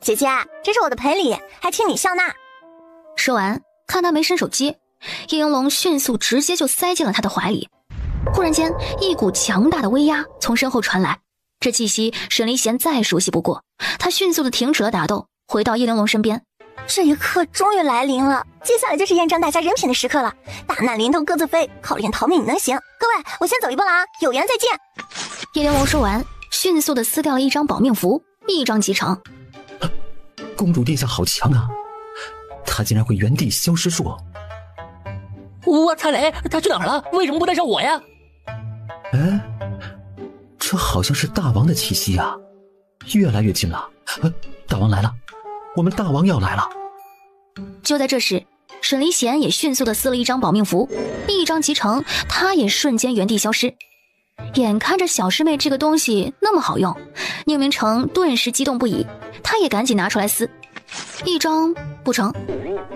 姐姐，这是我的赔礼，还请你笑纳。说完，看他没伸手接，叶玲珑迅速直接就塞进了他的怀里。忽然间，一股强大的威压从身后传来，这气息沈离贤再熟悉不过，他迅速的停止了打斗，回到叶玲珑身边。这一刻终于来临了，接下来就是验证大家人品的时刻了。大难临头各自飞，考验逃命你能行。各位，我先走一步了啊，有缘再见。叶玲珑说完，迅速的撕掉了一张保命符，一张即成。公主殿下好强啊，她竟然会原地消失术。我踩雷，他去哪儿了？为什么不带上我呀？哎，这好像是大王的气息啊，越来越近了。大王来了，我们大王要来了。就在这时，沈离贤也迅速地撕了一张保命符，一张即成，他也瞬间原地消失。眼看着小师妹这个东西那么好用，宁明成顿时激动不已，他也赶紧拿出来撕。一张不成，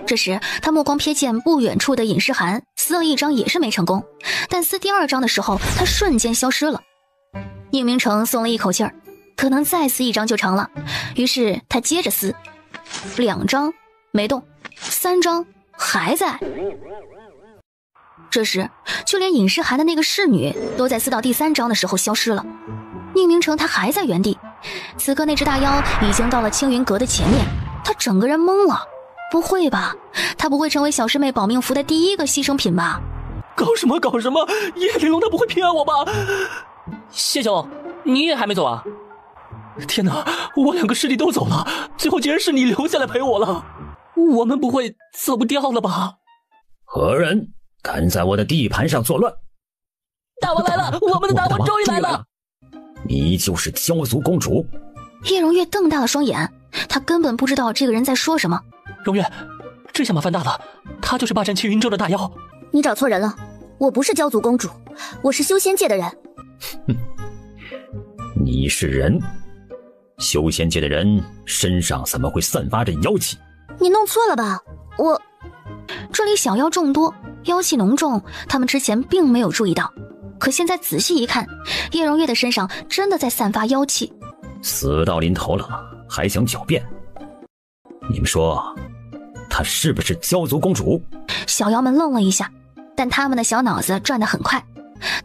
这时他目光瞥见不远处的尹诗涵，撕了一张也是没成功，但撕第二张的时候，他瞬间消失了。宁明成松了一口气儿，可能再撕一张就成了，于是他接着撕，2张没动，3张还在。这时就连尹诗涵的那个侍女都在撕到第3张的时候消失了。宁明成他还在原地，此刻那只大妖已经到了青云阁的前面，他整个人懵了。不会吧，他不会成为小师妹保命符的第一个牺牲品吧？搞什么搞什么，叶玲珑他不会骗我吧？谢兄，你也还没走啊？天哪，我2个师弟都走了，最后竟然是你留下来陪我了，我们不会走不掉了吧？何人敢在我的地盘上作乱？大王来了，我们的大王终于来了！你就是骄族公主？叶荣月瞪大了双眼，他根本不知道这个人在说什么。荣月，这下麻烦大了，他就是霸占青云州的大妖。你找错人了，我不是骄族公主，我是修仙界的人。哼，你是人？修仙界的人身上怎么会散发着妖气？你弄错了吧？这里小妖众多，妖气浓重，他们之前并没有注意到，可现在仔细一看，叶荣月的身上真的在散发妖气。死到临头了，还想狡辩？你们说，她是不是骄族公主？小妖们愣了一下，但他们的小脑子转得很快。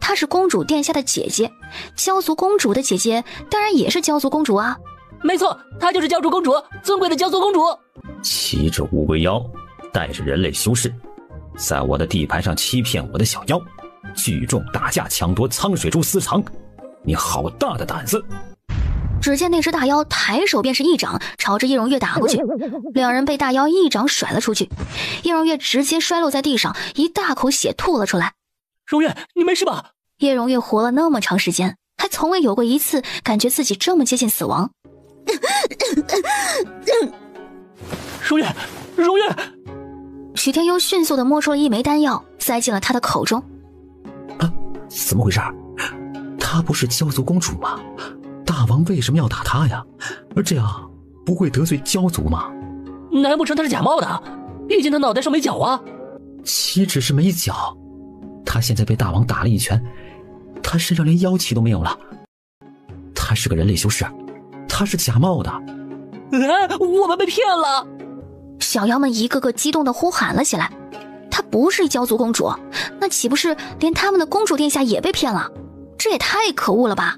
她是公主殿下的姐姐，骄族公主的姐姐当然也是骄族公主啊。没错，她就是骄族公主，尊贵的骄族公主。骑着乌龟妖，带着人类修士，在我的地盘上欺骗我的小妖，聚众打架抢夺苍水珠私藏，你好大的胆子！只见那只大妖抬手便是一掌，朝着叶荣月打过去，两人被大妖一掌甩了出去，叶荣月直接摔落在地上，一大口血吐了出来。荣月，你没事吧？叶荣月活了那么长时间，还从未有过一次感觉自己这么接近死亡。荣月，荣月！许天幽迅速地摸出了一枚丹药，塞进了他的口中。啊，怎么回事？她不是骄族公主吗？大王为什么要打她呀？这样不会得罪骄族吗？难不成她是假冒的？毕竟她脑袋上没角啊。岂止是没角，她现在被大王打了一拳，她身上连妖气都没有了。她是个人类修士，她是假冒的。我们被骗了！小妖们一个个激动地呼喊了起来。她不是骄族公主，那岂不是连他们的公主殿下也被骗了？这也太可恶了吧！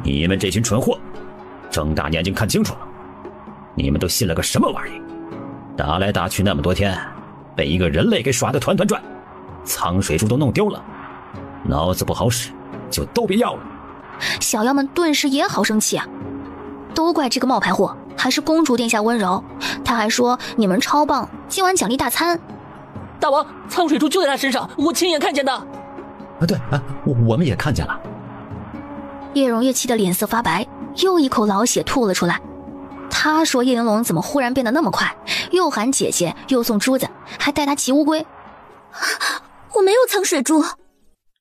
你们这群蠢货，睁大眼睛看清楚了，你们都信了个什么玩意？打来打去那么多天，被一个人类给耍得团团转，苍水珠都弄丢了，脑子不好使就都别要了。小妖们顿时也好生气啊，都怪这个冒牌货，还是公主殿下温柔，他还说你们超棒，今晚奖励大餐。大王，苍水珠就在他身上，我亲眼看见的。对啊，我们也看见了。叶荣月气得脸色发白，又一口老血吐了出来。他说叶玲珑怎么忽然变得那么快，又喊姐姐，又送珠子，还带他骑乌龟。我没有苍水珠。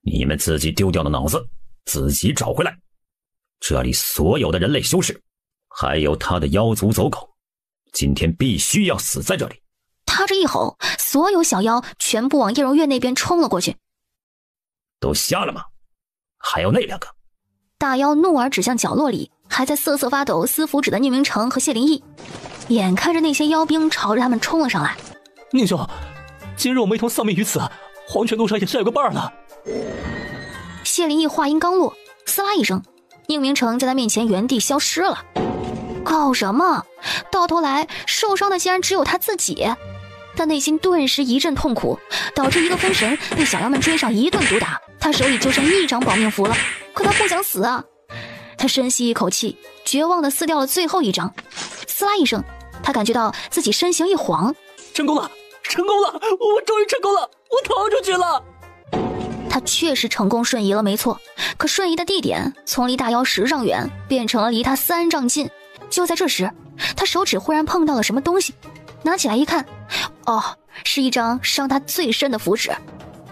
你们自己丢掉的脑子自己找回来，这里所有的人类修士还有他的妖族走狗，今天必须要死在这里。他这一吼，所有小妖全部往叶荣月那边冲了过去。都瞎了吗？还有那2个。大妖怒而指向角落里还在瑟瑟发抖撕符纸的宁明成和谢灵翼。眼看着那些妖兵朝着他们冲了上来。宁兄，今日我们一同丧命于此，黄泉路上也是有个伴儿了。谢灵翼话音刚落，撕拉一声，宁明成在他面前原地消失了。搞什么？到头来受伤的竟然只有他自己。他内心顿时一阵痛苦，导致一个分神，被小妖们追上一顿毒打。他手里就剩1张保命符了，可他不想死啊！他深吸一口气，绝望地撕掉了最后1张。撕拉一声，他感觉到自己身形一晃，成功了！成功了！我终于成功了！我逃出去了！他确实成功瞬移了，没错。可瞬移的地点从离大妖10丈远变成了离他3丈近。就在这时，他手指忽然碰到了什么东西，拿起来一看，哦，是一张伤他最深的符纸。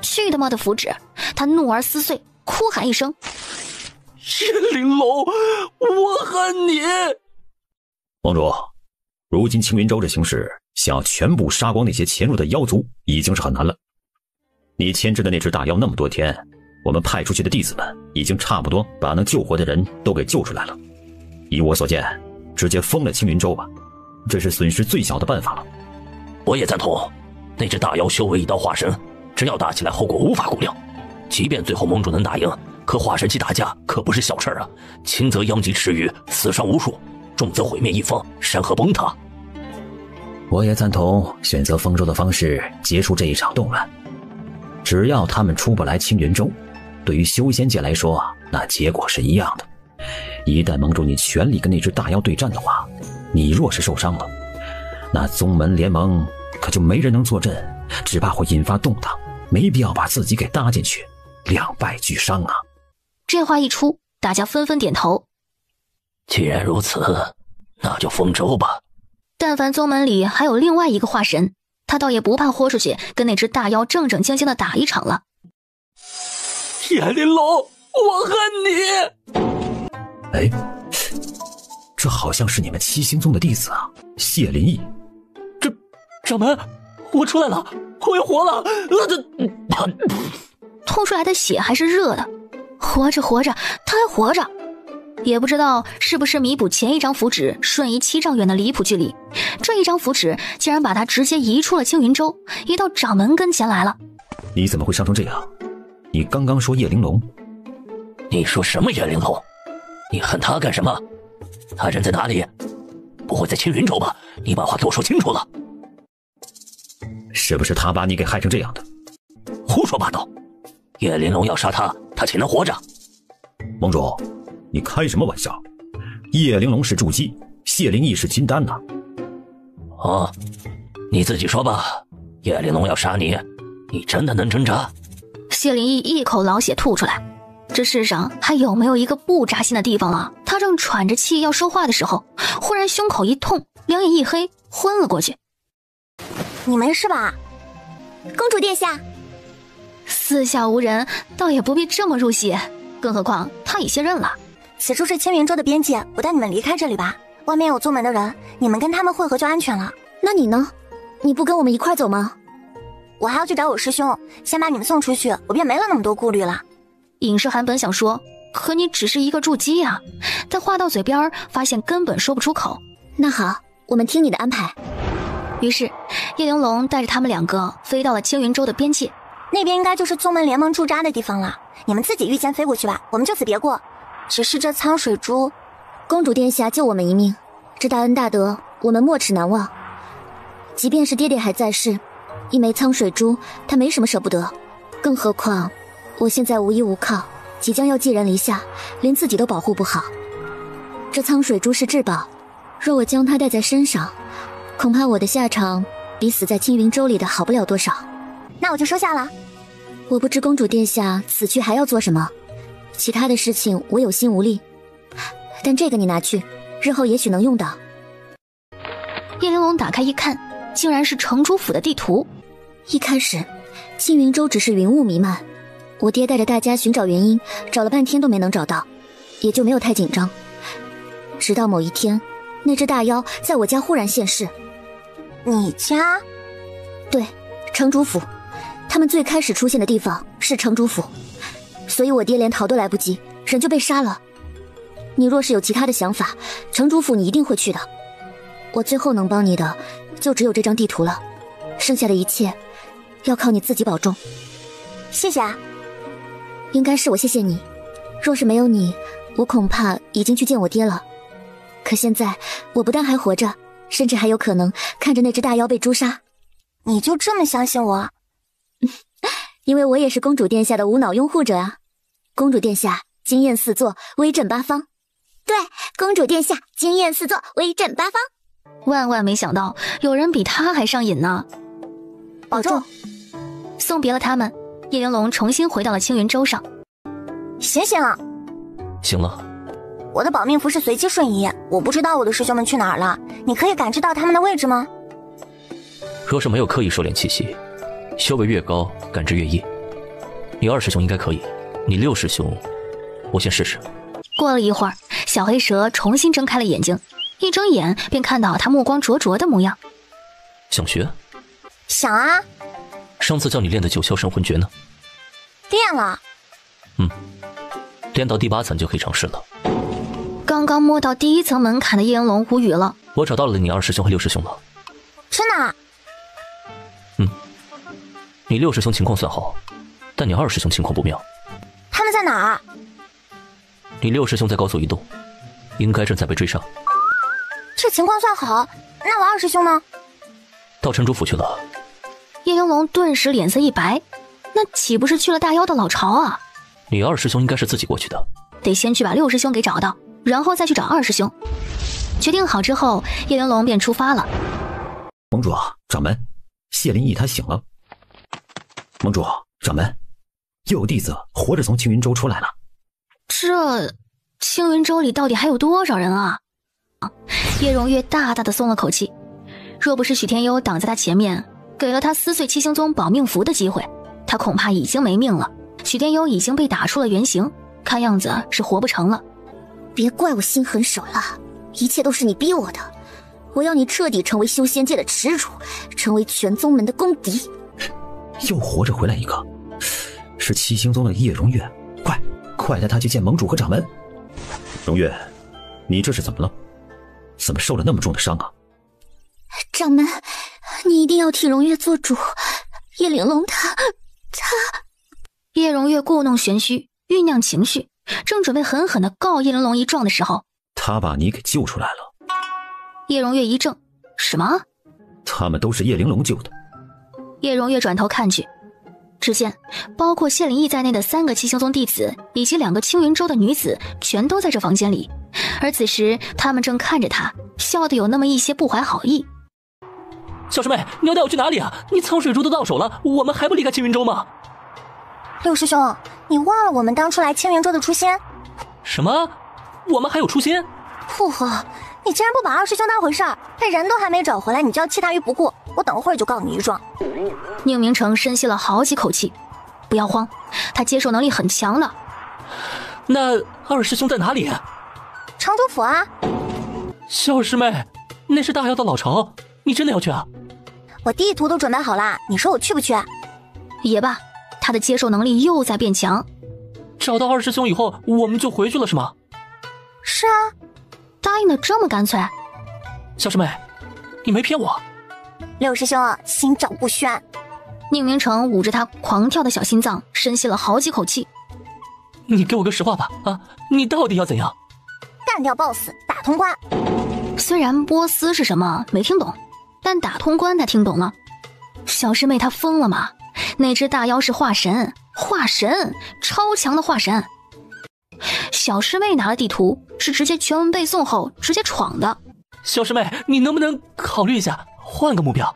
去他妈的符纸！他怒而撕碎，哭喊一声：叶玲珑，我恨你！盟主，如今青云州这形势，想要全部杀光那些潜入的妖族已经是很难了。你牵制的那只大妖那么多天，我们派出去的弟子们已经差不多把能救活的人都给救出来了。以我所见，直接封了青云州吧，这是损失最小的办法了。我也赞同，那只大妖修为一道化神，只要打起来后果无法估量。即便最后盟主能打赢，可化神期打架可不是小事啊，轻则殃及池鱼，死伤无数，重则毁灭一方，山河崩塌。我也赞同选择丰州的方式结束这一场动乱。只要他们出不来青云州，对于修仙界来说，那结果是一样的。一旦盟主你全力跟那只大妖对战的话，你若是受伤了，那宗门联盟可就没人能坐镇，只怕会引发动荡，没必要把自己给搭进去，两败俱伤啊。这话一出，大家纷纷点头。既然如此，那就丰州吧。但凡宗门里还有另外一个化神，他倒也不怕豁出去跟那只大妖正正经经的打一场了。叶玲珑，我恨你！哎，这好像是你们七星宗的弟子啊，谢灵翼。掌门，我出来了，我又活了！吐出来的血还是热的，活着活着，他还活着。也不知道是不是弥补前一张符纸瞬移7丈远的离谱距离，这一张符纸竟然把他直接移出了青云州，移到掌门跟前来了。你怎么会伤成这样？你刚刚说叶玲珑？你说什么叶玲珑？你恨他干什么？他人在哪里？不会在青云州吧？你把话给我说清楚了。是不是他把你给害成这样的？胡说八道！叶玲珑要杀他，他岂能活着？盟主，你开什么玩笑？叶玲珑是筑基，谢灵翼是金丹呐。哦，你自己说吧。叶玲珑要杀你，你真的能挣扎？谢灵翼一口老血吐出来。这世上还有没有一个不扎心的地方了？他正喘着气要说话的时候，忽然胸口一痛，两眼一黑，昏了过去。你没事吧？公主殿下。四下无人，倒也不必这么入戏，更何况他已卸任了。此处是青云州的边界，我带你们离开这里吧。外面有宗门的人，你们跟他们会合就安全了。那你呢？你不跟我们一块走吗？我还要去找我师兄，先把你们送出去，我便没了那么多顾虑了。尹诗涵本想说，可你只是一个筑基啊，但话到嘴边，发现根本说不出口。那好，我们听你的安排。于是，叶玲珑带着他们2个飞到了青云州的边界，那边应该就是宗门联盟驻扎的地方了。你们自己御剑飞过去吧，我们就此别过。只是这苍水珠，公主殿下救我们一命，这大恩大德我们没齿难忘。即便是爹爹还在世，一枚苍水珠他没什么舍不得，更何况我现在无依无靠，即将要寄人篱下，连自己都保护不好。这苍水珠是至宝，若我将它带在身上，恐怕我的下场比死在青云州里的好不了多少。那我就收下了。我不知公主殿下此去还要做什么，其他的事情我有心无力，但这个你拿去，日后也许能用到。叶玲珑打开一看，竟然是城主府的地图。一开始青云州只是云雾弥漫，我爹带着大家寻找原因，找了半天都没能找到，也就没有太紧张。直到某一天，那只大妖在我家忽然现世。你家？对，城主府。他们最开始出现的地方是城主府，所以我爹连逃都来不及，人就被杀了。你若是有其他的想法，城主府你一定会去的。我最后能帮你的，就只有这张地图了，剩下的一切，要靠你自己保重。谢谢啊。应该是我谢谢你，若是没有你，我恐怕已经去见我爹了。可现在，我不但还活着，甚至还有可能看着那只大妖被诛杀。你就这么相信我？因为我也是公主殿下的无脑拥护者啊！公主殿下惊艳四座，威震八方。对，公主殿下惊艳四座，威震八方。万万没想到，有人比他还上瘾呢。保重。送别了他们，叶云龙重新回到了青云洲上。醒醒！醒了。我的保命符是随机瞬移，我不知道我的师兄们去哪儿了。你可以感知到他们的位置吗？若是没有刻意收敛气息，修为越高，感知越易。你二师兄应该可以，你六师兄，我先试试。过了一会儿，小黑蛇重新睁开了眼睛，一睁眼便看到他目光灼灼的模样。想学？想啊。上次叫你练的九霄神魂诀呢？练了。练到第8层就可以尝试了。刚刚摸到第1层门槛的叶云龙无语了。我找到了你二师兄和六师兄了。真的？你六师兄情况算好，但你二师兄情况不妙。他们在哪儿？你六师兄在高速移动，应该正在被追杀。这情况算好，那我二师兄呢？到城主府去了。叶云龙顿时脸色一白，那岂不是去了大妖的老巢啊？你二师兄应该是自己过去的，得先去把六师兄给找到，然后再去找二师兄。决定好之后，叶云龙便出发了。盟主，掌门，谢灵异他醒了。盟主，掌门，又有弟子活着从青云洲出来了。这青云洲里到底还有多少人啊？叶荣月大大的松了口气，若不是许天幽挡在他前面，给了他撕碎七星宗保命符的机会，他恐怕已经没命了。许天幽已经被打出了原形，看样子是活不成了。别怪我心狠手辣，一切都是你逼我的。我要你彻底成为修仙界的耻辱，成为全宗门的公敌。又活着回来一个，是七星宗的叶荣月，快带他去见盟主和掌门。荣月，你这是怎么了？怎么受了那么重的伤啊？掌门，你一定要替荣月做主。叶玲珑他……叶荣月故弄玄虚，酝酿情绪，正准备狠狠地告叶玲珑一状的时候，他把你给救出来了。叶荣月一怔，什么？他们都是叶玲珑救的。叶荣月转头看去，只见包括谢灵异在内的3个七星宗弟子以及2个青云洲的女子全都在这房间里，而此时他们正看着他，笑得有那么一些不怀好意。小师妹，你要带我去哪里啊？你苍水珠都到手了，我们还不离开青云洲吗？六师兄，你忘了我们当初来青云洲的初心？什么？我们还有初心？呼呵，你竟然不把二师兄当回事儿，他人都还没找回来，你就要弃他于不顾。我等会儿就告你一状。宁明成深吸了好几口气，不要慌，他接受能力很强的。那二师兄在哪里？长州府啊。小师妹，那是大妖的老巢，你真的要去啊？我地图都准备好了，你说我去不去？也罢，他的接受能力又在变强。找到二师兄以后，我们就回去了是吗？是啊。答应的这么干脆。小师妹，你没骗我。六师兄心照不宣。宁明成捂着他狂跳的小心脏，深吸了好几口气。你给我个实话吧，啊，你到底要怎样？干掉 BOSS， 打通关。虽然波斯是什么没听懂，但打通关他听懂了。小师妹她疯了吗？那只大妖是化神，超强的化神。小师妹拿了地图，是直接全文背诵后直接闯的。小师妹，你能不能考虑一下，换个目标？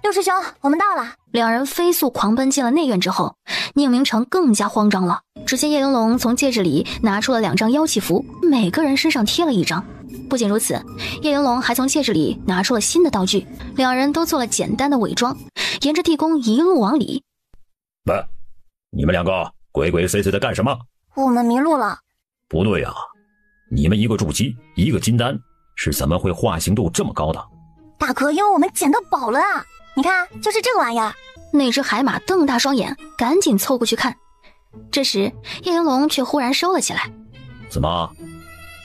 六师兄，我们到了。两人飞速狂奔进了内院之后，宁明成更加慌张了。只见叶玲珑从戒指里拿出了2张妖气符，每个人身上贴了1张。不仅如此，叶玲珑还从戒指里拿出了新的道具，两人都做了简单的伪装，沿着地宫一路往里。喂，你们2个鬼鬼祟祟的干什么？我们迷路了。不对啊，你们一个筑基，一个金丹，是怎么会化形度这么高的？大哥，因为我们捡到宝了啊！你看，就是这个玩意儿。那只海马瞪大双眼，赶紧凑过去看。这时叶玲珑却忽然收了起来。怎么，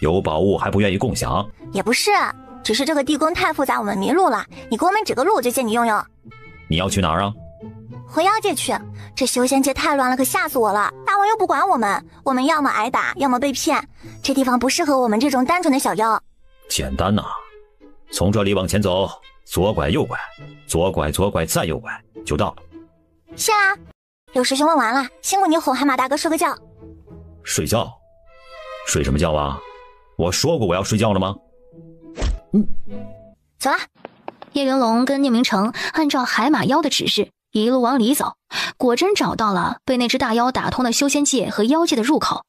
有宝物还不愿意共享？也不是，只是这个地宫太复杂，我们迷路了。你给我们指个路，就借你用用。你要去哪儿啊？回妖界去。这修仙界太乱了，可吓死我了。大王又不管我们，我们要么挨打，要么被骗。这地方不适合我们这种单纯的小妖。简单呐，从这里往前走，左拐右拐，左拐左拐再右拐，就到了。是啊，六师兄问完了，辛苦你哄海马大哥睡个觉。睡觉？睡什么觉啊？我说过我要睡觉了吗？走了。叶云龙跟宁明成按照海马妖的指示一路往里走，果真找到了被那只大妖打通的修仙界和妖界的入口。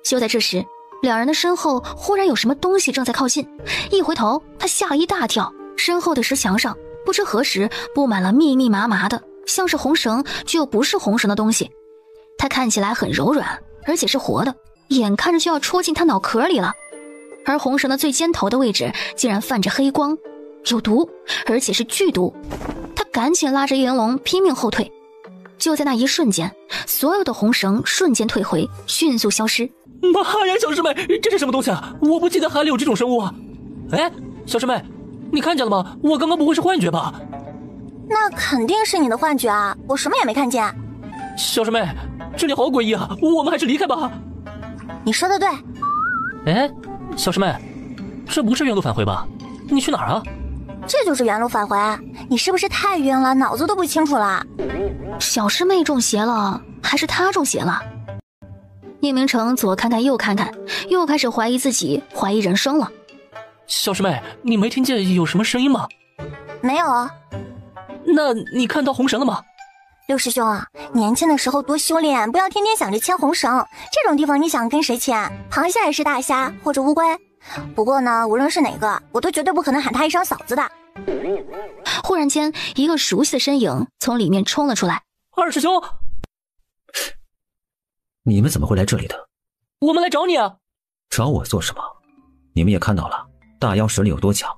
就在这时，两人的身后忽然有什么东西正在靠近，一回头他吓了一大跳，身后的石墙上不知何时布满了密密麻麻的像是红绳却又不是红绳的东西。它看起来很柔软，而且是活的，眼看着就要戳进他脑壳里了。而红绳的最尖头的位置竟然泛着黑光，有毒，而且是剧毒。他赶紧拉着叶云龙拼命后退。就在那一瞬间，所有的红绳瞬间退回，迅速消失。妈呀，小师妹，这是什么东西啊？我不记得海里有这种生物啊！哎，小师妹，你看见了吗？我刚刚不会是幻觉吧？那肯定是你的幻觉啊，我什么也没看见。小师妹，这里好诡异啊，我们还是离开吧。你说的对。哎，小师妹，这不是原路返回吧？你去哪儿啊？这就是原路返回。你是不是太晕了，脑子都不清楚了？小师妹中邪了，还是他中邪了？聂明成左看看右看看，又开始怀疑自己，怀疑人生了。小师妹，你没听见有什么声音吗？没有。那你看到红绳了吗？六师兄啊，年轻的时候多修炼，不要天天想着牵红绳。这种地方你想跟谁牵？螃蟹还是大虾或者乌龟？不过呢，无论是哪个，我都绝对不可能喊他一声嫂子的。忽然间，一个熟悉的身影从里面冲了出来。二师兄，你们怎么会来这里的？我们来找你啊！找我做什么？你们也看到了，大妖实力有多强。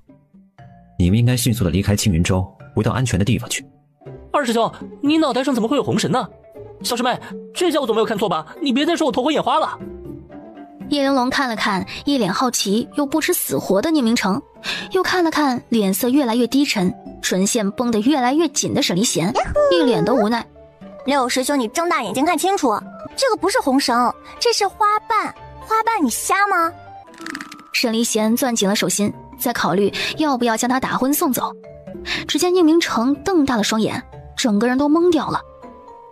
你们应该迅速的离开青云州，回到安全的地方去。二师兄，你脑袋上怎么会有红绳呢？小师妹，这下我总没有看错吧？你别再说我头昏眼花了。叶云龙看了看一脸好奇又不知死活的聂明成，又看了看脸色越来越低沉，唇线绷得越来越紧的沈离弦，一脸的无奈。六师兄，你睁大眼睛看清楚，这个不是红绳，这是花瓣。花瓣，你瞎吗？沈离弦攥紧了手心，在考虑要不要将他打昏送走。只见聂明成瞪大了双眼，整个人都懵掉了。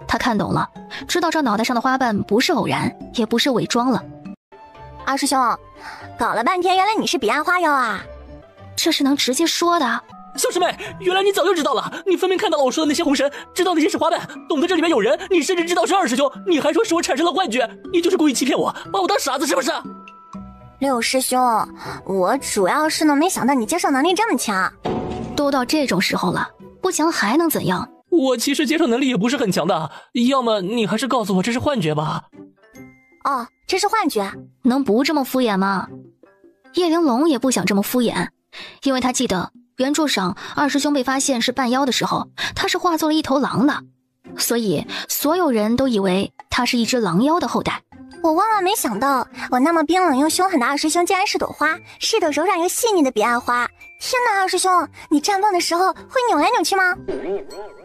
他看懂了，知道这脑袋上的花瓣不是偶然，也不是伪装了。二师兄，搞了半天，原来你是彼岸花妖啊！这是能直接说的。小师妹，原来你早就知道了，你分明看到了我说的那些红绳，知道那些是花瓣，懂得这里面有人，你甚至知道是二师兄，你还说是我产生了幻觉，你就是故意欺骗我，把我当傻子是不是？六师兄，我主要是呢，没想到你接受能力这么强。都到这种时候了，不强还能怎样？我其实接受能力也不是很强的，要么你还是告诉我这是幻觉吧。哦，这是幻觉，能不这么敷衍吗？叶玲珑也不想这么敷衍，因为他记得原著上二师兄被发现是半妖的时候，他是化作了一头狼的，所以所有人都以为他是一只狼妖的后代。我万万没想到，我那么冰冷又凶狠的二师兄竟然是朵花，是朵柔软又细腻的彼岸花。天哪，二师兄，你绽放的时候会扭来扭去吗？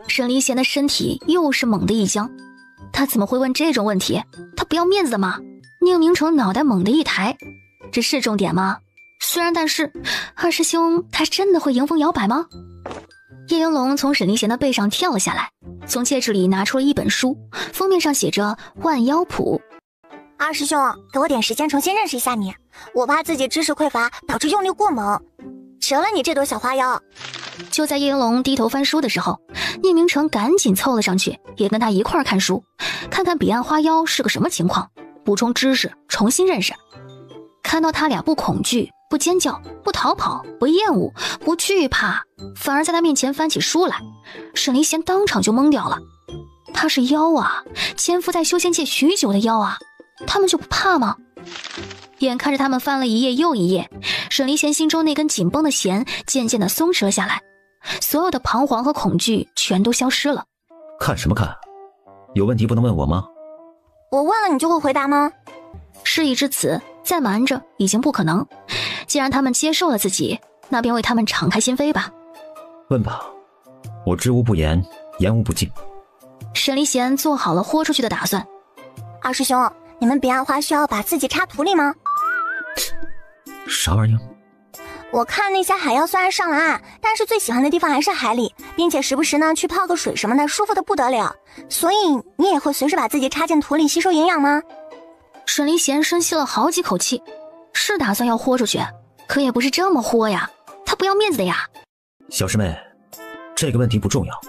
沈离弦的身体又是猛地一僵，他怎么会问这种问题？他不要面子的吗？宁明成脑袋猛地一抬，这是重点吗？虽然但是，二师兄他真的会迎风摇摆吗？叶云龙从沈离弦的背上跳了下来，从戒指里拿出了一本书，封面上写着《万妖谱》。二师兄，给我点时间重新认识一下你，我怕自己知识匮乏导致用力过猛，折了你这朵小花妖。就在叶云龙低头翻书的时候，聂明成赶紧凑了上去，也跟他一块儿看书，看看彼岸花妖是个什么情况，补充知识，重新认识。看到他俩不恐惧，不尖叫，不逃跑，不厌恶，不惧怕，反而在他面前翻起书来，沈离弦当场就懵掉了。他是妖啊，潜伏在修仙界许久的妖啊，他们就不怕吗？眼看着他们翻了一页又一页，沈离弦心中那根紧绷的弦渐渐地松弛了下来，所有的彷徨和恐惧全都消失了。看什么看？有问题不能问我吗？我问了你就会回答吗？事已至此，再瞒着已经不可能。既然他们接受了自己，那便为他们敞开心扉吧。问吧，我知无不言，言无不尽。沈离贤做好了豁出去的打算。二师兄，你们彼岸花需要把自己插土里吗？啥玩意儿？我看那些海妖虽然上了岸，但是最喜欢的地方还是海里，并且时不时呢去泡个水什么的，舒服的不得了。所以你也会随时把自己插进土里吸收营养吗？沈离贤深吸了好几口气，是打算要豁出去，可也不是这么豁呀，他不要面子的呀。小师妹，这个问题不重要。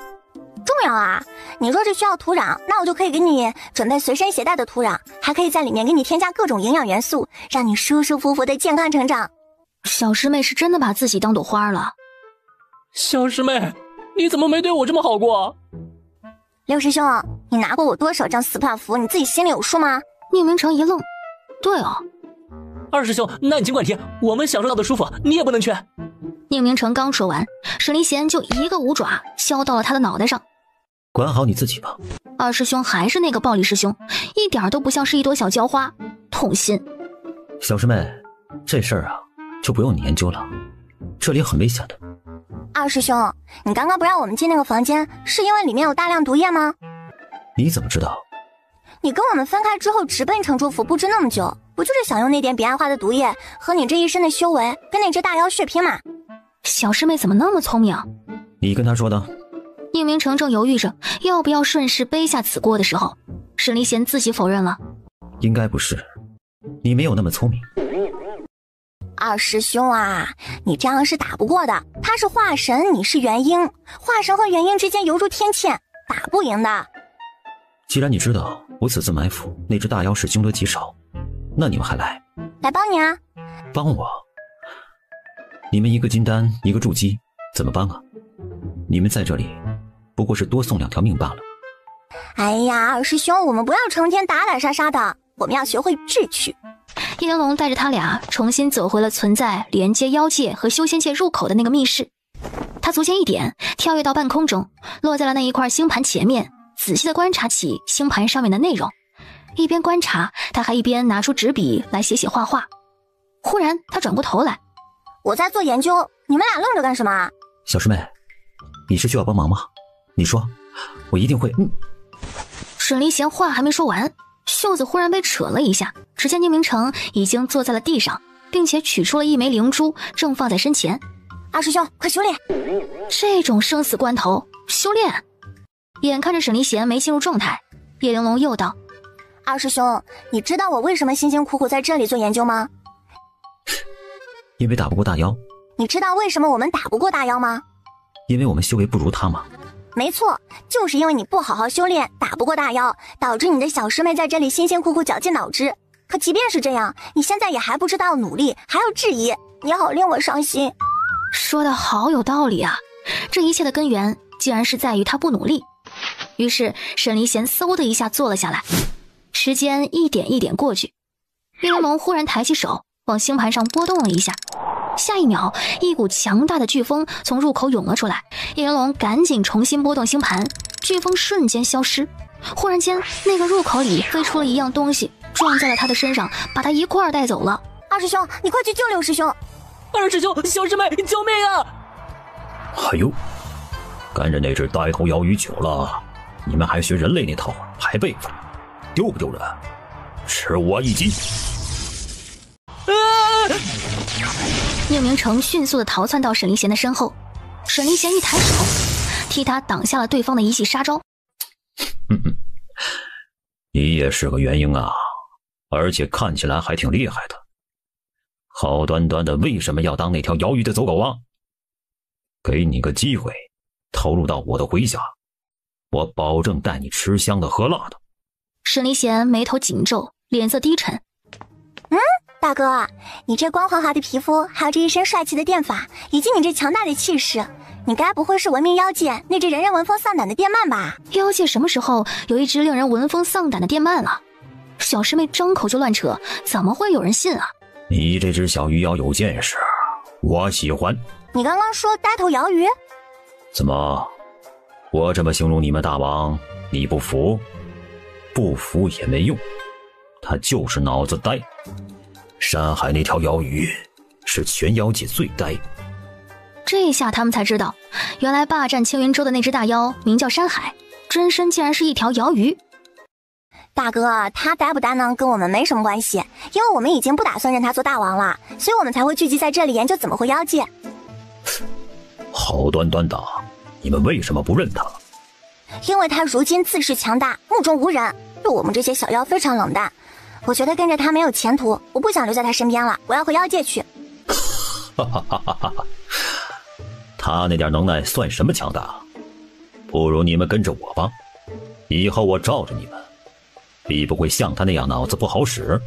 重要啊！你若是需要土壤，那我就可以给你准备随身携带的土壤，还可以在里面给你添加各种营养元素，让你舒舒服服的健康成长。小师妹是真的把自己当朵花了。小师妹，你怎么没对我这么好过？六师兄，你拿过我多少张死胖符，你自己心里有数吗？宁明成一愣，对哦。二师兄，那你尽管提，我们享受到的舒服，你也不能缺。宁明成刚说完，沈离贤就一个五爪削到了他的脑袋上。管好你自己吧。二师兄还是那个暴力师兄，一点都不像是一朵小娇花，痛心。小师妹，这事儿啊，就不用你研究了，这里很危险的。二师兄，你刚刚不让我们进那个房间，是因为里面有大量毒液吗？你怎么知道？你跟我们分开之后直奔城主府布置那么久，不就是想用那点彼岸花的毒液和你这一身的修为跟那只大妖血拼吗？小师妹怎么那么聪明？你跟他说的。宁明成正犹豫着要不要顺势背下此锅的时候，沈离贤自己否认了。应该不是，你没有那么聪明。二师兄啊，你这样是打不过的。他是化神，你是元婴，化神和元婴之间犹如天堑，打不赢的。既然你知道我此次埋伏那只大妖是凶多吉少，那你们还来帮你啊？帮我？你们一个金丹，一个筑基，怎么帮啊？你们在这里不过是多送2条命罢了。哎呀，二师兄，我们不要成天打打杀杀的，我们要学会智取。叶玲珑带着他俩重新走回了存在连接妖界和修仙界入口的那个密室。他足尖一点，跳跃到半空中，落在了那一块星盘前面，仔细地观察起星盘上面的内容。一边观察，他还一边拿出纸笔来写画画。忽然他转过头来，我在做研究，你们俩愣着干什么？小师妹，你是需要帮忙吗？你说，我一定会。沈离贤话还没说完，袖子忽然被扯了一下，只见宁明成已经坐在了地上，并且取出了一枚灵珠，正放在身前。二师兄，快修炼！这种生死关头，修炼？眼看着沈离贤没进入状态，叶玲珑又道：二师兄，你知道我为什么辛辛苦苦在这里做研究吗？因为打不过大妖。你知道为什么我们打不过大妖吗？因为我们修为不如他吗？没错，就是因为你不好好修炼，打不过大妖，导致你的小师妹在这里辛辛苦苦绞尽脑汁。可即便是这样，你现在也还不知道努力，还要质疑，你好令我伤心。说的好有道理啊，这一切的根源竟然是在于他不努力。于是沈离贤嗖的一下坐了下来。时间一点一点过去，叶玲珑忽然抬起手往星盘上拨动了一下，下一秒一股强大的飓风从入口涌了出来。叶玲珑赶紧重新拨动星盘，飓风瞬间消失。忽然间那个入口里飞出了一样东西，撞在了他的身上，把他一块儿带走了。二师兄，你快去救六师兄！二师兄，小师妹，救命啊！哎呦，跟着那只呆头妖鱼久了，你们还学人类那套排辈分，丢不丢人？吃我一击！宁明成迅速地逃窜到沈离贤的身后，沈离贤一抬手，替他挡下了对方的一记杀招。你也是个元婴啊，而且看起来还挺厉害的。好端端的为什么要当那条妖鱼的走狗啊？给你个机会，投入到我的麾下，我保证带你吃香的喝辣的。沈离贤眉头紧皱，脸色低沉。大哥，你这光滑滑的皮肤，还有这一身帅气的电法，以及你这强大的气势，你该不会是闻名妖界那只人人闻风丧胆的电鳗吧？妖界什么时候有一只令人闻风丧胆的电鳗了？小师妹张口就乱扯，怎么会有人信啊？你这只小鱼妖有见识，我喜欢。你刚刚说呆头摇鱼？怎么，我这么形容你们大王，你不服？不服也没用，他就是脑子呆。山海那条妖鱼是全妖界最呆，这下他们才知道，原来霸占青云洲的那只大妖名叫山海，真身竟然是一条瑶鱼。大哥，他呆不呆呢，跟我们没什么关系，因为我们已经不打算认他做大王了，所以我们才会聚集在这里研究怎么会妖界。好端端的，你们为什么不认他？因为他如今自恃强大，目中无人，对我们这些小妖非常冷淡。我觉得跟着他没有前途，我不想留在他身边了，我要回妖界去。哈哈哈哈哈！他那点能耐算什么强大？不如你们跟着我吧，以后我罩着你们，必不会像他那样脑子不好使。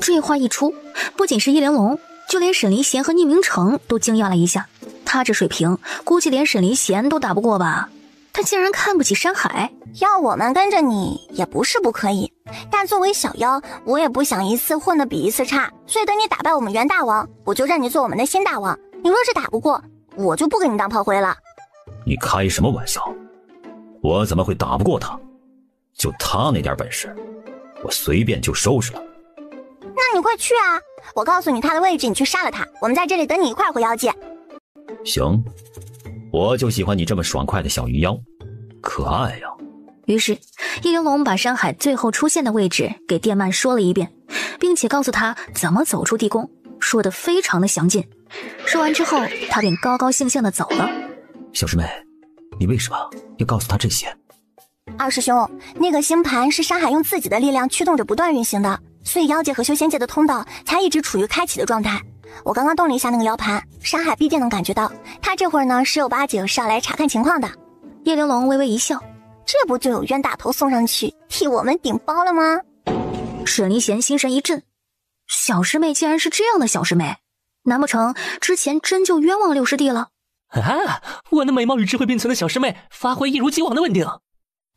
这话一出，不仅是叶玲珑，就连沈离贤和宁明成都惊讶了一下。他这水平，估计连沈离贤都打不过吧？他竟然看不起山海。要我们跟着你也不是不可以，但作为小妖，我也不想一次混得比一次差，所以等你打败我们袁大王，我就认你做我们的新大王。你若是打不过，我就不给你当炮灰了。你开什么玩笑？我怎么会打不过他？就他那点本事，我随便就收拾了。那你快去啊！我告诉你他的位置，你去杀了他，我们在这里等你一块回妖界。行，我就喜欢你这么爽快的小鱼妖，可爱呀。于是叶玲珑把山海最后出现的位置给电鳗说了一遍，并且告诉他怎么走出地宫，说得非常的详尽。说完之后，他便高高兴兴地走了。小师妹，你为什么要告诉他这些？二师兄，那个星盘是山海用自己的力量驱动着不断运行的，所以妖界和修仙界的通道才一直处于开启的状态。我刚刚动了一下那个妖盘，山海必定能感觉到，他这会儿呢十有八九是要来查看情况的。叶玲珑微微一笑，这不就有冤大头送上去替我们顶包了吗？沈离贤心神一震，小师妹竟然是这样的小师妹，难不成之前真就冤枉六师弟了？啊，我那美貌与智慧并存的小师妹发挥一如既往的稳定。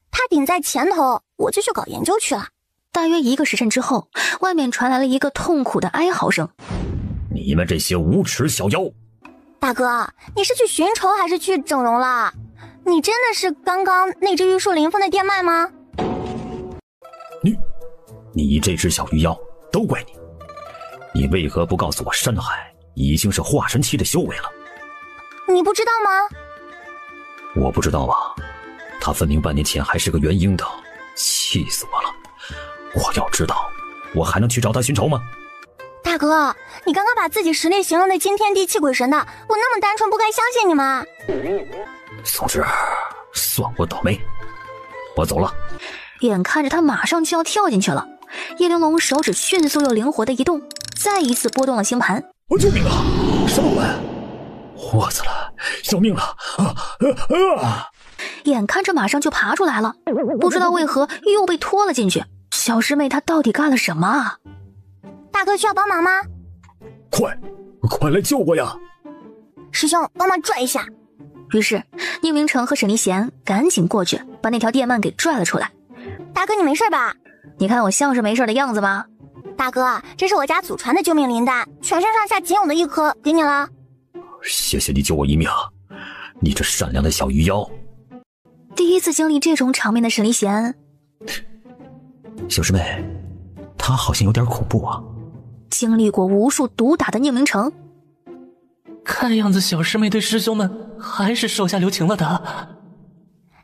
他顶在前头，我就去搞研究去了。大约1个时辰之后，外面传来了一个痛苦的哀嚎声。你们这些无耻小妖！大哥，你是去寻仇还是去整容了？你真的是刚刚那只玉树临风的电鳗吗？你这只小鱼妖，都怪你！你为何不告诉我山海已经是化神期的修为了？你不知道吗？我不知道啊，他分明半年前还是个元婴的，气死我了！我要知道，我还能去找他寻仇吗？大哥，你刚刚把自己实力形容的惊天地泣鬼神的，我那么单纯，不该相信你吗？总之，算我倒霉，我走了。眼看着他马上就要跳进去了，叶玲珑手指迅速又灵活的移动，再一次拨动了星盘。救命啊！什么鬼？我死了，要命了！眼看着马上就爬出来了，不知道为何又被拖了进去。小师妹她到底干了什么啊？大哥需要帮忙吗？快来救我呀！师兄，帮忙拽一下。于是宁明成和沈离贤赶紧过去，把那条电鳗给拽了出来。大哥，你没事吧？你看我像是没事的样子吗？大哥，这是我家祖传的救命灵丹，全身上下仅有的一颗，给你了。谢谢你救我一命，你这善良的小鱼妖。第一次经历这种场面的沈离贤，小师妹，她好像有点恐怖啊。经历过无数毒打的宁明成，看样子小师妹对师兄们还是手下留情了的。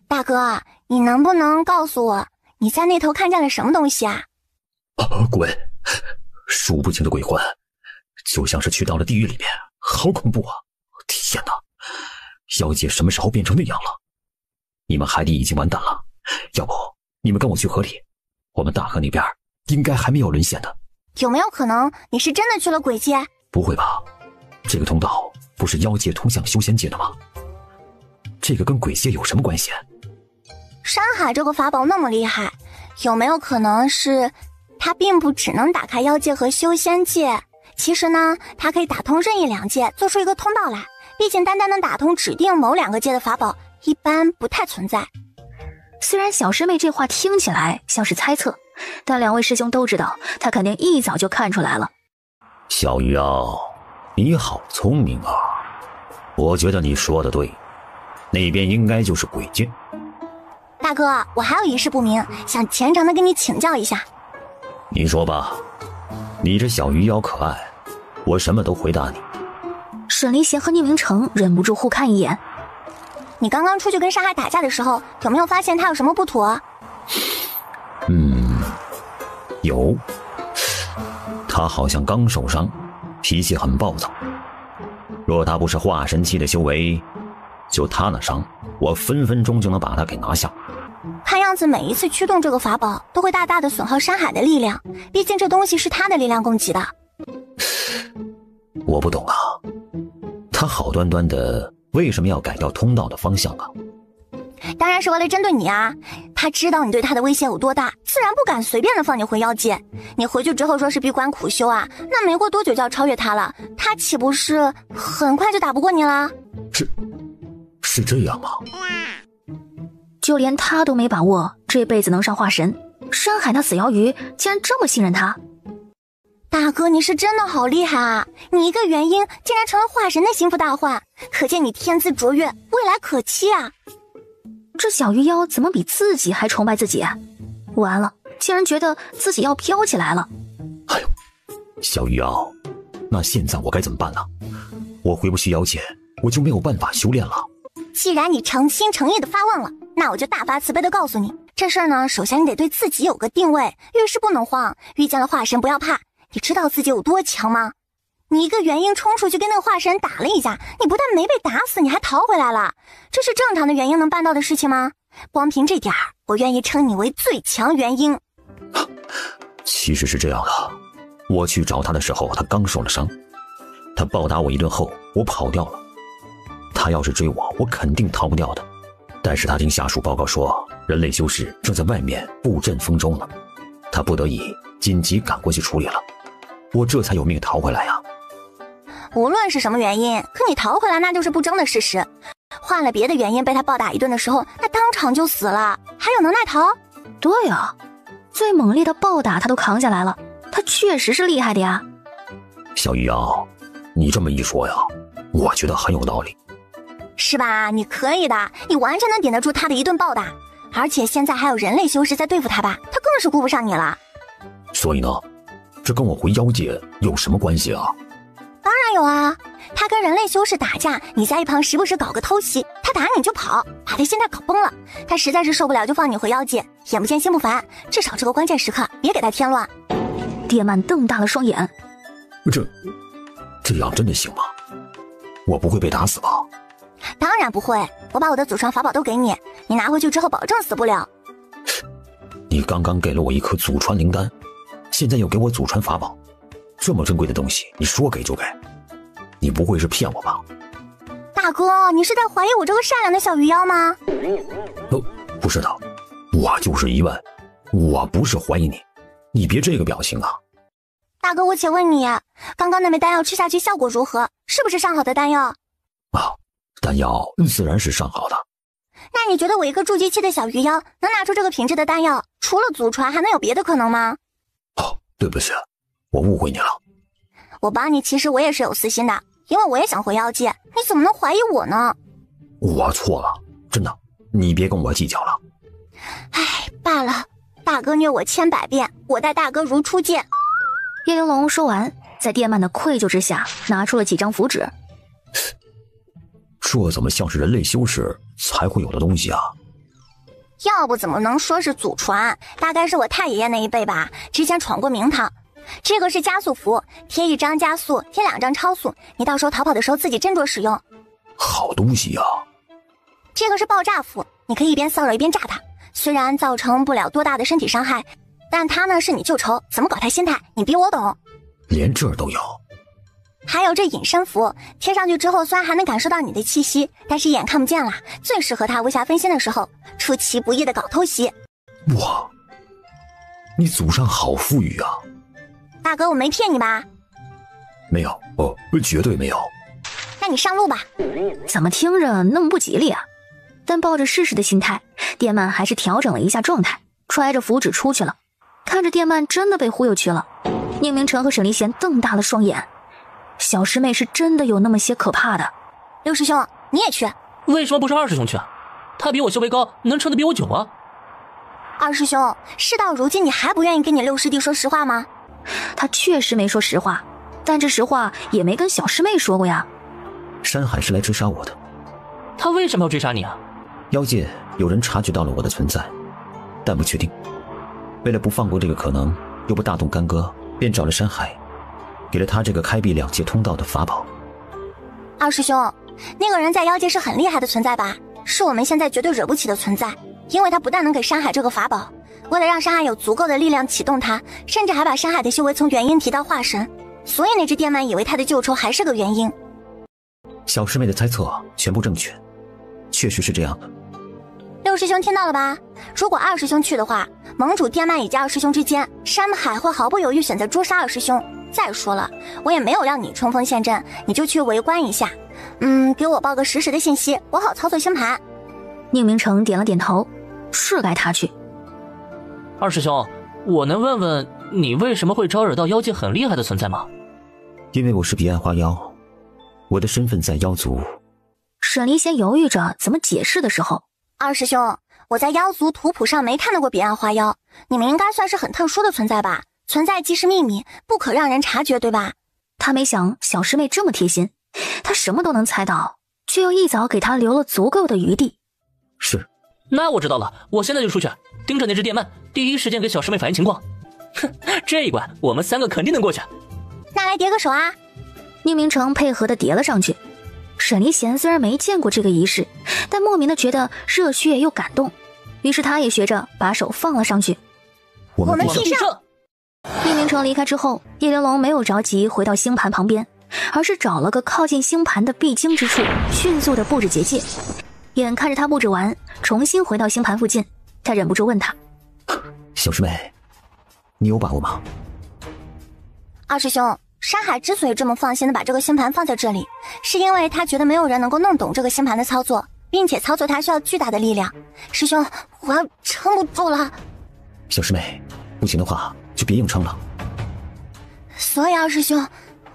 大哥，你能不能告诉我，你在那头看见了什么东西啊？滚！数不清的鬼魂，就像是去到了地狱里面，好恐怖啊！天哪，妖界什么时候变成那样了？你们海底已经完蛋了，要不你们跟我去河里，我们大河那边应该还没有沦陷的。有没有可能你是真的去了鬼界？不会吧，这个通道不是妖界通向修仙界的吗？这个跟鬼界有什么关系？山海这个法宝那么厉害，有没有可能是它并不只能打开妖界和修仙界，其实呢它可以打通任意2界，做出一个通道来，毕竟单单能打通指定某2个界的法宝一般不太存在。虽然小师妹这话听起来像是猜测，但2位师兄都知道她肯定一早就看出来了。小鱼妖，你好聪明啊，我觉得你说的对，那边应该就是鬼界。大哥，我还有一事不明，想虔诚的跟你请教一下。你说吧，你这小鱼妖可爱，我什么都回答你。沈离贤和宁明成忍不住互看一眼。你刚刚出去跟沙海打架的时候，有没有发现他有什么不妥？有。他好像刚受伤，脾气很暴躁。若他不是化神期的修为，就他那伤，我分分钟就能把他给拿下。看样子每一次驱动这个法宝，都会大大的损耗山海的力量，毕竟这东西是他的力量供给的。我不懂啊，他好端端的为什么要改掉通道的方向啊？当然是为了针对你啊！他知道你对他的威胁有多大，自然不敢随便的放你回妖界。你回去之后说是闭关苦修啊，那没过多久就要超越他了，他岂不是很快就打不过你了？是这样吗？就连他都没把握这辈子能上化神，山海那死妖鱼竟然这么信任他。大哥，你是真的好厉害啊！你一个元婴竟然成了化神的心腹大患，可见你天资卓越，未来可期啊！这小鱼妖怎么比自己还崇拜自己？完了，竟然觉得自己要飘起来了。哎呦，小鱼妖，那现在我该怎么办呢？我回不去妖界，我就没有办法修炼了。既然你诚心诚意的发问了，那我就大发慈悲的告诉你，这事儿呢，首先你得对自己有个定位，遇事不能慌，遇见了化神不要怕。你知道自己有多强吗？你一个元婴冲出去跟那个化神打了一架，你不但没被打死，你还逃回来了，这是正常的元婴能办到的事情吗？光凭这点儿，我愿意称你为最强元婴。其实是这样的，我去找他的时候，他刚受了伤，他暴打我一顿后，我跑掉了。他要是追我，我肯定逃不掉的。但是他听下属报告说，人类修士正在外面布阵封州呢，他不得已紧急赶过去处理了，我这才有命逃回来呀。无论是什么原因，可你逃回来那就是不争的事实。换了别的原因被他暴打一顿的时候，那当场就死了，还有能耐逃？对啊，最猛烈的暴打他都扛下来了，他确实是厉害的呀。小鱼妖，你这么一说呀，我觉得很有道理。是吧？你可以的，你完全能顶得住他的一顿暴打，而且现在还有人类修士在对付他吧，他更是顾不上你了。所以呢，这跟我回妖界有什么关系啊？当然有啊，他跟人类修士打架，你在一旁时不时搞个偷袭，他打你就跑，把他心态搞崩了，他实在是受不了就放你回妖界，眼不见心不烦，至少这个关键时刻别给他添乱。叶曼瞪大了双眼，这样真的行吗？我不会被打死吧？当然不会，我把我的祖传法宝都给你，你拿回去之后保证死不了。你刚刚给了我一颗祖传灵丹，现在又给我祖传法宝，这么珍贵的东西，你说给就给，你不会是骗我吧？大哥，你是在怀疑我这个善良的小鱼妖吗？不是的，我就是疑问，我不是怀疑你，你别这个表情啊。大哥，我且问你，刚刚那枚丹药吃下去效果如何？是不是上好的丹药？丹药自然是上好的。那你觉得我一个筑基期的小鱼妖能拿出这个品质的丹药，除了祖传还能有别的可能吗？对不起，我误会你了。我帮你其实我也是有私心的，因为我也想回妖界，你怎么能怀疑我呢？我错了，真的，你别跟我计较了。罢了，大哥虐我千百遍，我待大哥如初见。叶玲珑说完，在叶曼的愧疚之下拿出了几张符纸。这怎么像是人类修士才会有的东西啊？要不怎么能说是祖传，大概是我太爷爷那一辈吧，之前闯过名堂。这个是加速符，贴一张加速，贴2张超速，你到时候逃跑的时候自己斟酌使用。好东西啊。这个是爆炸符，你可以一边骚扰一边炸它，虽然造成不了多大的身体伤害，但它呢是你旧仇，怎么搞他心态你比我懂。连这儿都有。还有这隐身符，贴上去之后虽然还能感受到你的气息，但是一眼看不见了，最适合他无暇分心的时候出其不意的搞偷袭。哇，你祖上好富裕啊。大哥，我没骗你吧？没有，绝对没有。那你上路吧。怎么听着那么不吉利啊？但抱着试试的心态，叶曼还是调整了一下状态，揣着符纸出去了。看着叶曼真的被忽悠去了，宁明成和沈离贤瞪大了双眼。小师妹是真的有那么些可怕的。六师兄，你也去？为什么不是二师兄去？他比我修为高，能撑得比我久啊。二师兄，事到如今你还不愿意跟你六师弟说实话吗？他确实没说实话，但这实话也没跟小师妹说过呀。山海是来追杀我的。他为什么要追杀你啊？妖界有人察觉到了我的存在，但不确定。为了不放过这个可能，又不大动干戈，便找了山海，给了他这个开辟两界通道的法宝。二师兄，那个人在妖界是很厉害的存在吧？是我们现在绝对惹不起的存在，因为他不但能给山海这个法宝，为了让山海有足够的力量启动它，甚至还把山海的修为从元婴提到化神，所以那只电鳗以为他的救出还是个元婴。小师妹的猜测全部正确，确实是这样的。六师兄听到了吧？如果二师兄去的话，盟主电鳗以及二师兄之间，山海会毫不犹豫选择捉杀二师兄。再说了，我也没有让你冲锋陷阵，你就去围观一下，给我报个实时的信息，我好操作星盘。宁明成点了点头，是该他去。二师兄，我能问问你为什么会招惹到妖界很厉害的存在吗？因为我是彼岸花妖，我的身份在妖族。沈离贤犹豫着怎么解释的时候，二师兄，我在妖族图谱上没看到过彼岸花妖，你们应该算是很特殊的存在吧？存在即是秘密，不可让人察觉，对吧？他没想小师妹这么贴心，他什么都能猜到，却又一早给他留了足够的余地。是，那我知道了，我现在就出去盯着那只电鳗，第一时间给小师妹反映情况。哼，这一关我们3个肯定能过去。那来叠个手啊！宁明成配合的叠了上去。沈离贤虽然没见过这个仪式，但莫名的觉得热血又感动，于是他也学着把手放了上去。我们替上。宁明成离开之后，叶玲珑没有着急回到星盘旁边，而是找了个靠近星盘的必经之处，迅速的布置结界。眼看着他布置完，重新回到星盘附近，他忍不住问他：小师妹，你有把握吗？二师兄，山海之所以这么放心的把这个星盘放在这里，是因为他觉得没有人能够弄懂这个星盘的操作，并且操作它需要巨大的力量。师兄，我要撑不住了。小师妹，不行的话就别硬撑了。所以二师兄，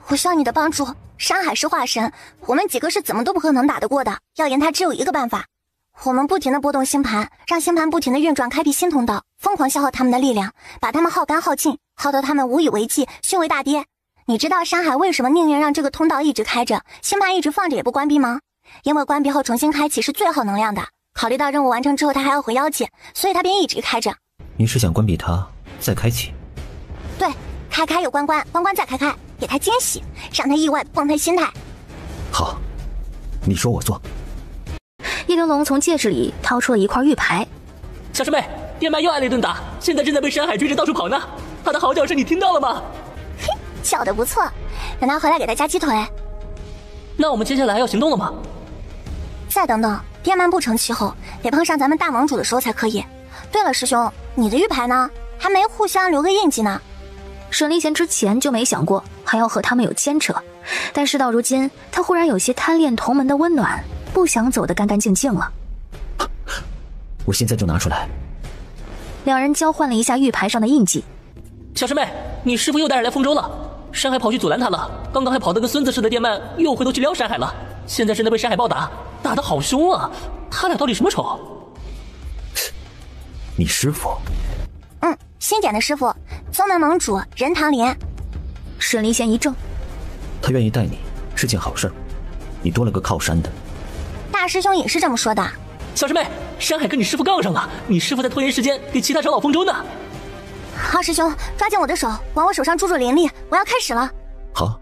我需要你的帮助。山海是化神，我们几个是怎么都不可能打得过的，要赢他只有一个办法，我们不停地波动星盘，让星盘不停地运转，开辟新通道，疯狂消耗他们的力量，把他们耗干耗尽，耗到他们无以为继，修为大跌。你知道山海为什么宁愿让这个通道一直开着，星盘一直放着也不关闭吗？因为关闭后重新开启是最耗能量的，考虑到任务完成之后他还要回妖界，所以他便一直开着。你是想关闭它再开启？对，开又关，关再开，给他惊喜，让他意外崩塌心态。好，你说我做。叶玲珑从戒指里掏出了一块玉牌。小师妹，电鳗又挨了一顿打，现在正在被山海追着到处跑呢。他的嚎叫声你听到了吗？嘿，叫得不错，等他回来给他加鸡腿。那我们接下来要行动了吗？再等等，电鳗不成气候，得碰上咱们大盟主的时候才可以。对了，师兄，你的玉牌呢？还没互相留个印记呢。沈离贤之前就没想过还要和他们有牵扯，但事到如今，他忽然有些贪恋同门的温暖，不想走得干干净净了。我现在就拿出来。两人交换了一下玉牌上的印记。小师妹，你师父又带人来丰州了，山海跑去阻拦他了，刚刚还跑得跟孙子似的，电鳗又回头去撩山海了，现在真的被山海暴打，打得好凶啊！他俩到底什么仇？你师父？新点的师傅，宗门盟主任唐莲。沈离贤一怔，他愿意带你是件好事，你多了个靠山的。大师兄也是这么说的。小师妹，山海跟你师父杠上了，你师父在拖延时间给其他长老丰州呢。二师兄，抓紧我的手，往我手上注入灵力，我要开始了。好。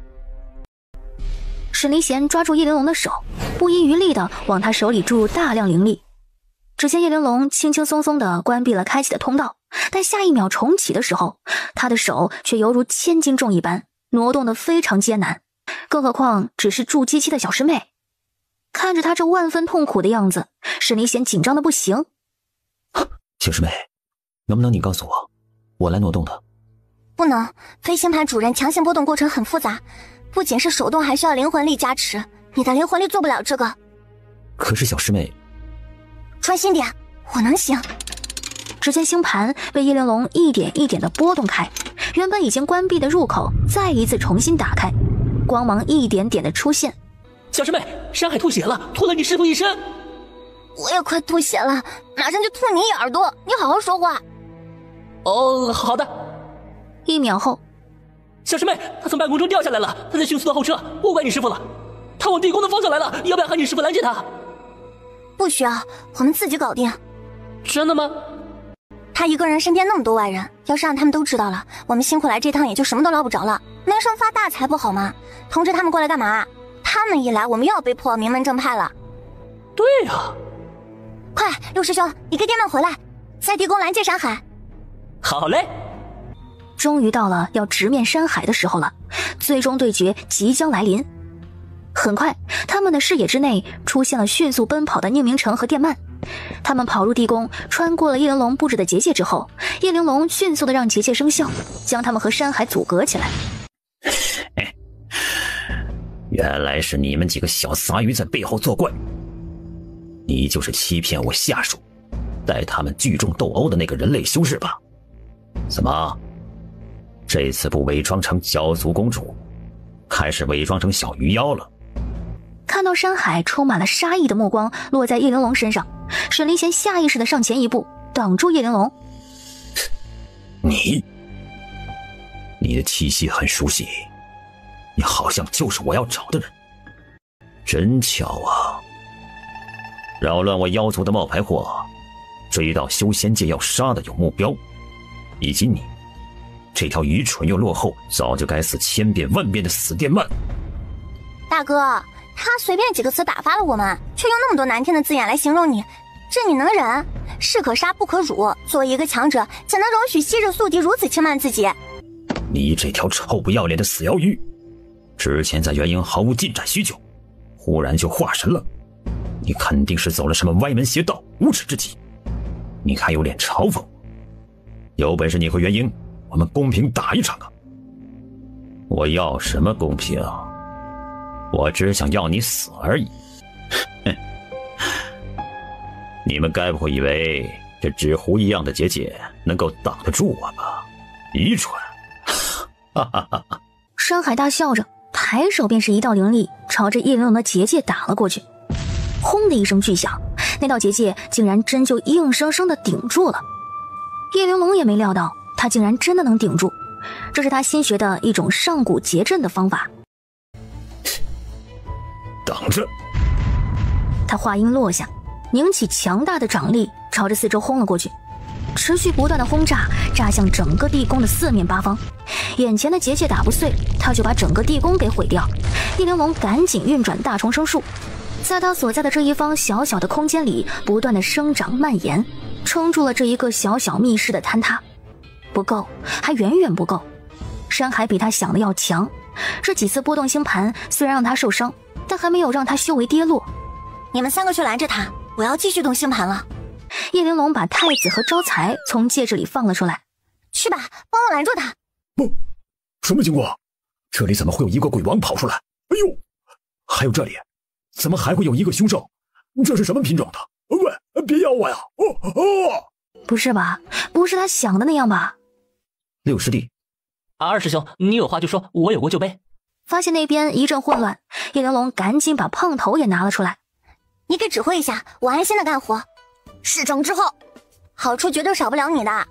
沈离贤抓住叶玲珑的手，不遗余力地往他手里注入大量灵力。只见叶玲珑轻轻松松地关闭了开启的通道，但下一秒重启的时候，他的手却犹如千斤重一般，挪动得非常艰难，更何况只是筑基期的小师妹。看着他这万分痛苦的样子，沈离贤紧张的不行。小师妹，能不能你告诉我，我来挪动它？不能，飞星盘主人强行波动过程很复杂，不仅是手动，还需要灵魂力加持，你的灵魂力做不了这个。可是小师妹，专心点，我能行。只见星盘被叶玲珑一点一点的拨动开，原本已经关闭的入口再一次重新打开，光芒一点点的出现。小师妹，山海吐血了，吐了你师父一身。我也快吐血了，马上就吐你一耳朵，你好好说话。哦，好的。1秒后，小师妹，他从半空中掉下来了，他在迅速的后撤，不管你师父了。他往地宫的方向来了，要不要喊你师傅拦截他？不需要，我们自己搞定。真的吗？他一个人身边那么多外人，要是让他们都知道了，我们辛苦来这趟也就什么都捞不着了，没什么发大财不好吗？通知他们过来干嘛？他们一来，我们又要被迫名门正派了。对呀。快，六师兄，你跟爹们回来，在地宫拦截山海。好嘞。终于到了要直面山海的时候了，最终对决即将来临。很快，他们的视野之内出现了迅速奔跑的宁明成和电鳗。他们跑入地宫，穿过了叶玲珑布置的结界之后，叶玲珑迅速的让结界生效，将他们和山海阻隔起来。原来是你们几个小杂鱼在背后作怪，你就是欺骗我下属，带他们聚众斗殴的那个人类修士吧？怎么，这次不伪装成教族公主，开始伪装成小鱼妖了？看到山海充满了杀意的目光落在叶玲珑身上，沈离贤下意识地上前一步，挡住叶玲珑。你的气息很熟悉，你好像就是我要找的人。真巧啊！扰乱我妖族的冒牌货，追到修仙界要杀的有目标，以及你这条愚蠢又落后、早就该死千遍万遍的死电鳗。大哥，他随便几个词打发了我们，却用那么多难听的字眼来形容你，这你能忍？士可杀不可辱，作为一个强者，怎能容许昔日宿敌如此轻慢自己？你这条臭不要脸的死妖鱼，之前在元婴毫无进展许久，忽然就化神了，你肯定是走了什么歪门邪道、无耻之极，你还有脸嘲讽？有本事你和元婴，我们公平打一场啊！我要什么公平？我只想要你死而已。你们该不会以为这纸糊一样的结界能够挡得住我吧？愚蠢！山海大笑着，抬手便是一道灵力朝着叶玲珑的结界打了过去。轰的一声巨响，那道结界竟然真就硬生生的顶住了。叶玲珑也没料到他竟然真的能顶住，这是他新学的一种上古结阵的方法。等着！他话音落下，拧起强大的掌力朝着四周轰了过去，持续不断的轰炸，炸向整个地宫的四面八方。眼前的结界打不碎，他就把整个地宫给毁掉。叶玲珑赶紧运转大重生术，在他所在的这一方小小的空间里不断的生长蔓延，撑住了这一个小小密室的坍塌。不够，还远远不够。山海比他想的要强，这几次波动星盘虽然让他受伤，但还没有让他修为跌落。你们三个去拦着他，我要继续动星盘了。叶玲珑把太子和招财从戒指里放了出来。去吧，帮我拦住他。不，什么情况？这里怎么会有一个鬼王跑出来？哎呦，还有这里，怎么还会有一个凶兽？这是什么品种的？喂，别咬我呀！不是吧？不是他想的那样吧？六师弟，二师兄，你有话就说，我有过就背。发现那边一阵混乱，叶玲珑赶紧把胖头也拿了出来。你给指挥一下，我安心的干活。事成之后，好处绝对少不了你的。